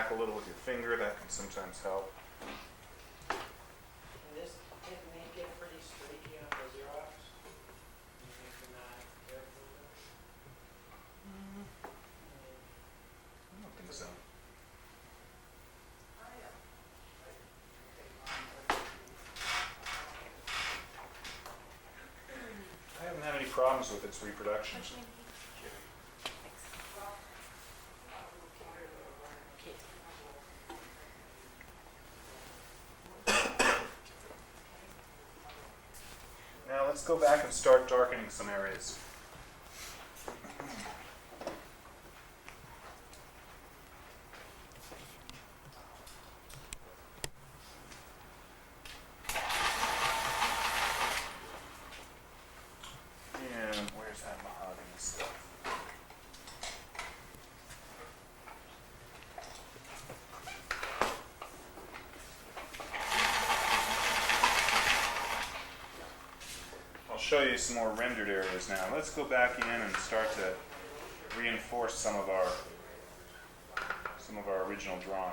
back a little with your finger, that can sometimes help. And this didn't make it pretty streaky on the Xerox? You think you're not careful with it? I don't think so. I haven't had any problems with its reproduction. Now let's go back and start darkening some areas. And where's that mahogany stuff? I'll show you some more rendered areas now. Let's go back in and start to reinforce some of our original drawing.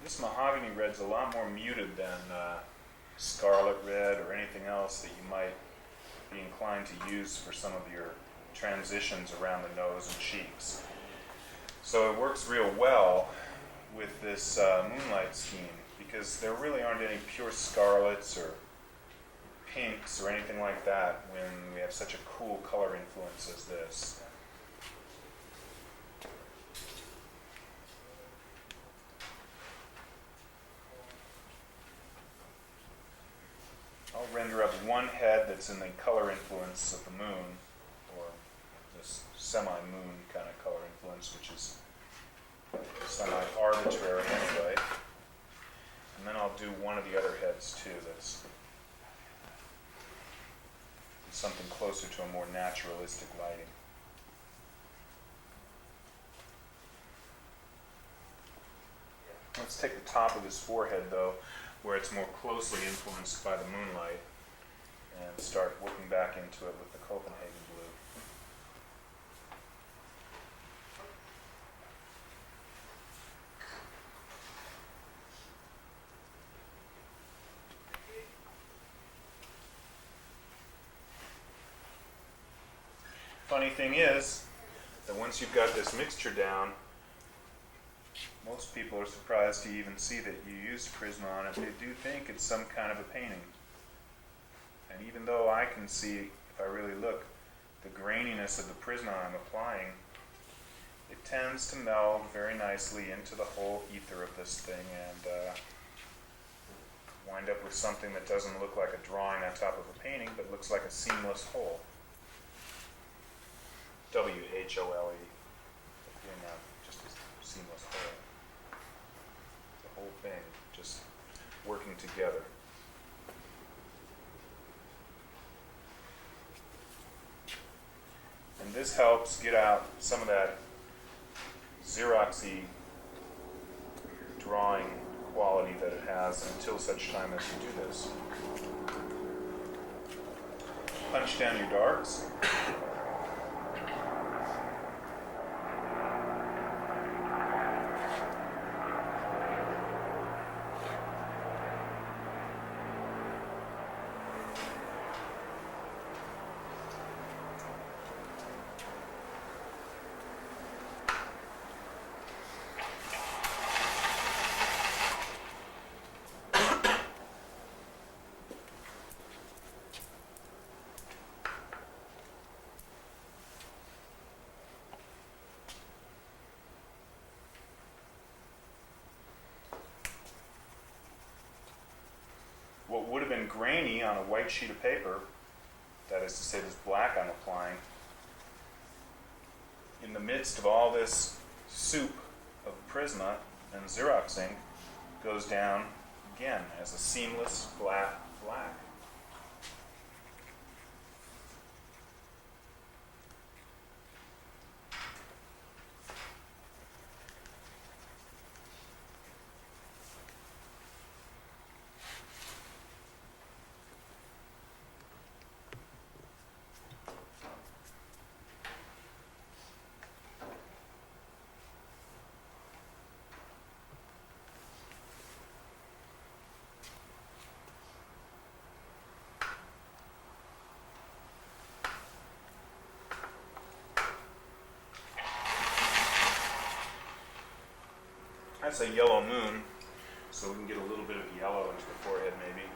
This mahogany red's a lot more muted than scarlet red or anything else that you might be inclined to use for some of your transitions around the nose and cheeks. So it works real well with this moonlight scheme because there really aren't any pure scarlets or pinks or anything like that when we have such a cool color influence as this. I'll render up one head that's in the color influence of the moon, or this semi-moon kind of color influence, which is semi-arbitrary anyway. And then I'll do one of the other heads too that's something closer to a more naturalistic lighting. Let's take the top of his forehead though, where it's more closely influenced by the moonlight, and start working back into it with the Copenhagen blue. Funny thing is that once you've got this mixture down, most people are surprised to even see that you used Prisma on it. They do think it's some kind of a painting. And even though I can see, if I really look, the graininess of the Prisma I'm applying, it tends to meld very nicely into the whole ether of this thing and wind up with something that doesn't look like a drawing on top of a painting, but looks like a seamless whole. W-H-O-L-E. Just a seamless whole. The whole thing just working together. And this helps get out some of that Xeroxy drawing quality that it has until such time as you do this. Punch down your darks. What would have been grainy on a white sheet of paper, that is to say this black I'm applying, in the midst of all this soup of Prisma and Xerox ink, goes down again as a seamless flat black. That's a yellow moon, so we can get a little bit of yellow into the forehead maybe.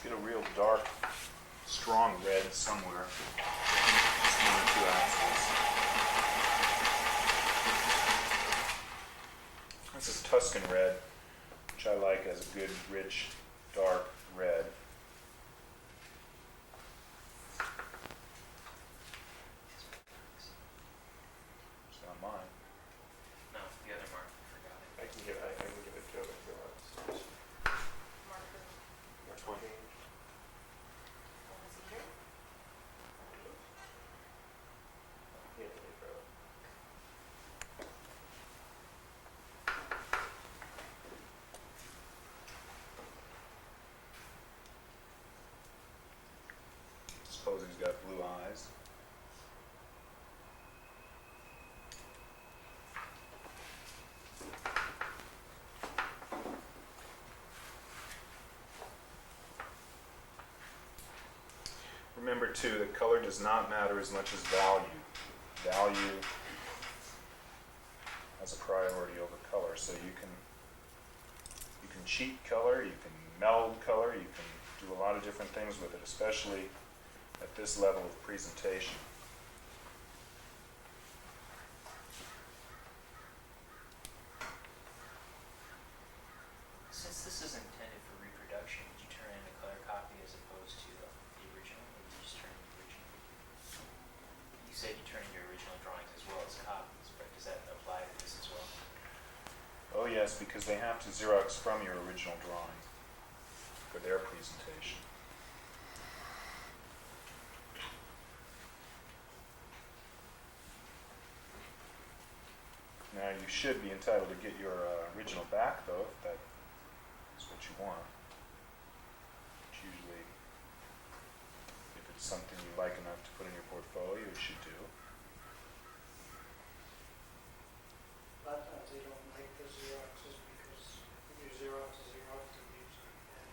Get a real dark, strong red somewhere. Just one or two axes. This is Tuscan red, which I like as a good, rich, dark red. It's not mine. No, the other mark, I forgot it. I can give it to him if he wants. Marker. Which one? Oh, is he here? Yeah, they throw it. Suppose he's got blue eyes. Remember too that color does not matter as much as value. Value has a priority over color, so you can cheat color, you can meld color, you can do a lot of different things with it, especially at this level of presentation. Since this is intended for reproduction, would you turn in a color copy as opposed to the original, or would you just turn in the original? You said you turn in your original drawings as well as copies, but does that apply to this as well? Oh yes, because they have to Xerox from your original drawing for their presentation. Now you should be entitled to get your original back though, if that is what you want. Which usually, if it's something you like enough to put in your portfolio, you should do. A lot of times they don't like the Xeroxes because you Xerox to Xerox and use them.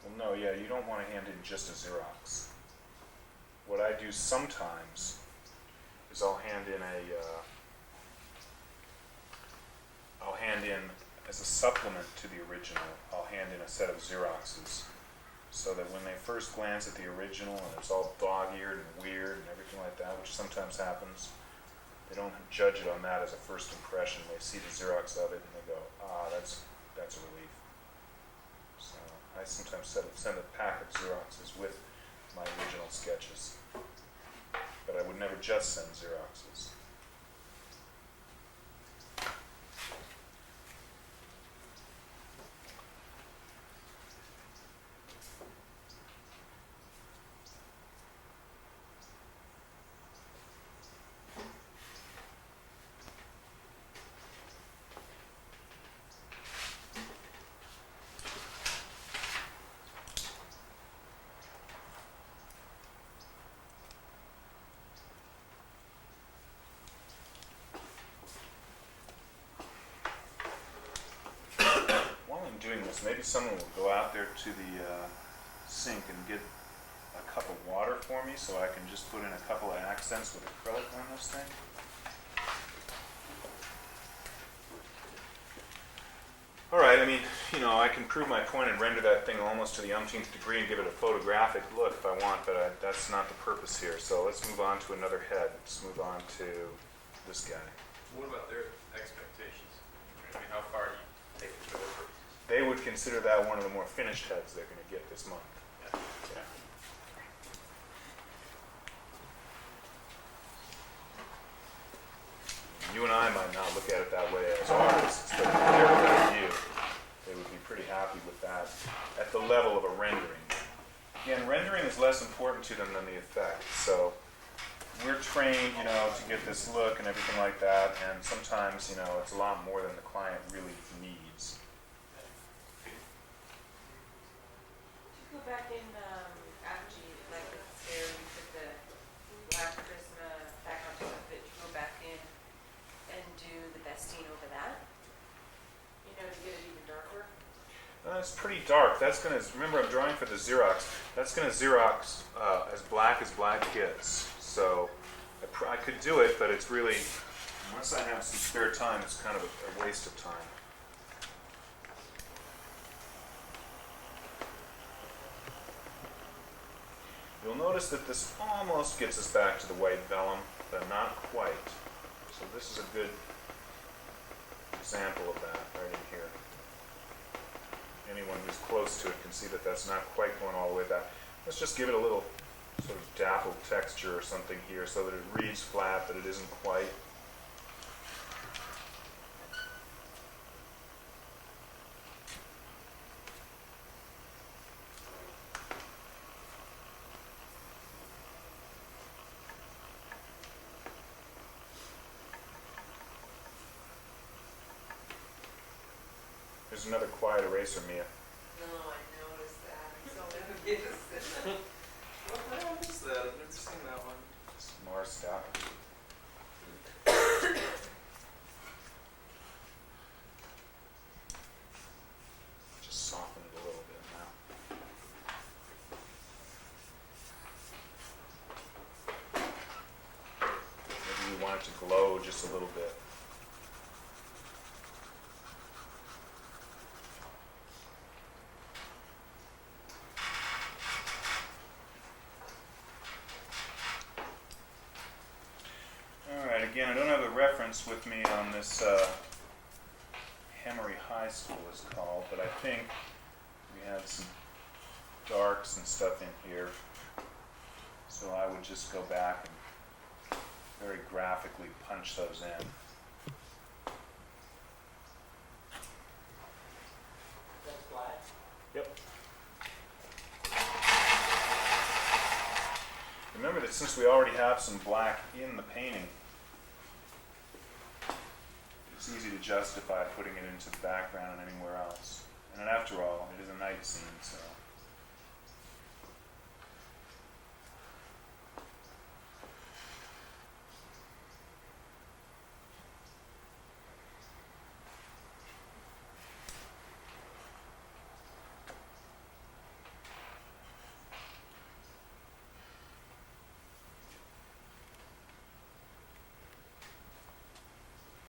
Well, no, yeah, you don't want to hand in just a Xerox. What I do sometimes is I'll hand in as a supplement to the original, I'll hand in a set of Xeroxes, so that when they first glance at the original and it's all dog-eared and weird and everything like that, which sometimes happens, they don't judge it on that as a first impression. They see the Xerox of it and they go, ah, that's a relief. So I sometimes send a pack of Xeroxes with my original sketches. But I would never just send Xeroxes. Doing this, maybe someone will go out there to the sink and get a cup of water for me so I can just put in a couple of accents with acrylic on this thing. Alright, I mean, you know, I can prove my point and render that thing almost to the umpteenth degree and give it a photographic look if I want, but that's not the purpose here. So let's move on to another head. Let's move on to this guy. What about their expectations? I mean, how far do you take it for their purposes? They would consider that one of the more finished heads they're going to get this month. Yeah. Yeah. You and I might not look at it that way as artists, but from their point of view, they would be pretty happy with that at the level of a rendering. Again, rendering is less important to them than the effect. So we're trained, to get this look and everything like that, and sometimes, it's a lot more than the client really needs. Did you go back in, after you, like, there, you put the black Prisma back on top of it, you go back in and do the Bestine over that? To get it even darker? It's pretty dark. That's going to, remember I'm drawing for the Xerox, that's going to Xerox as black gets. So I could do it, but it's really, unless I have some spare time, it's kind of a waste of time. You'll notice that this almost gets us back to the white vellum, but not quite. So this is a good example of that right in here. Anyone who's close to it can see that that's not quite going all the way back. Let's just give it a little sort of dappled texture or something here so that it reads flat, but it isn't quite. There's another quiet eraser, Mia. No, I noticed that. I'm so envious. What is that? I've never seen that one. It's Mars stuff. Just soften it a little bit now. Maybe you want it to glow just a little bit. Again, I don't have a reference with me on this Hemery High School is called, but I think we had some darks and stuff in here. So I would just go back and very graphically punch those in. That's black. Yep. Remember that since we already have some black in the painting, it's easy to justify putting it into the background and anywhere else. And after all, it is a night scene, so.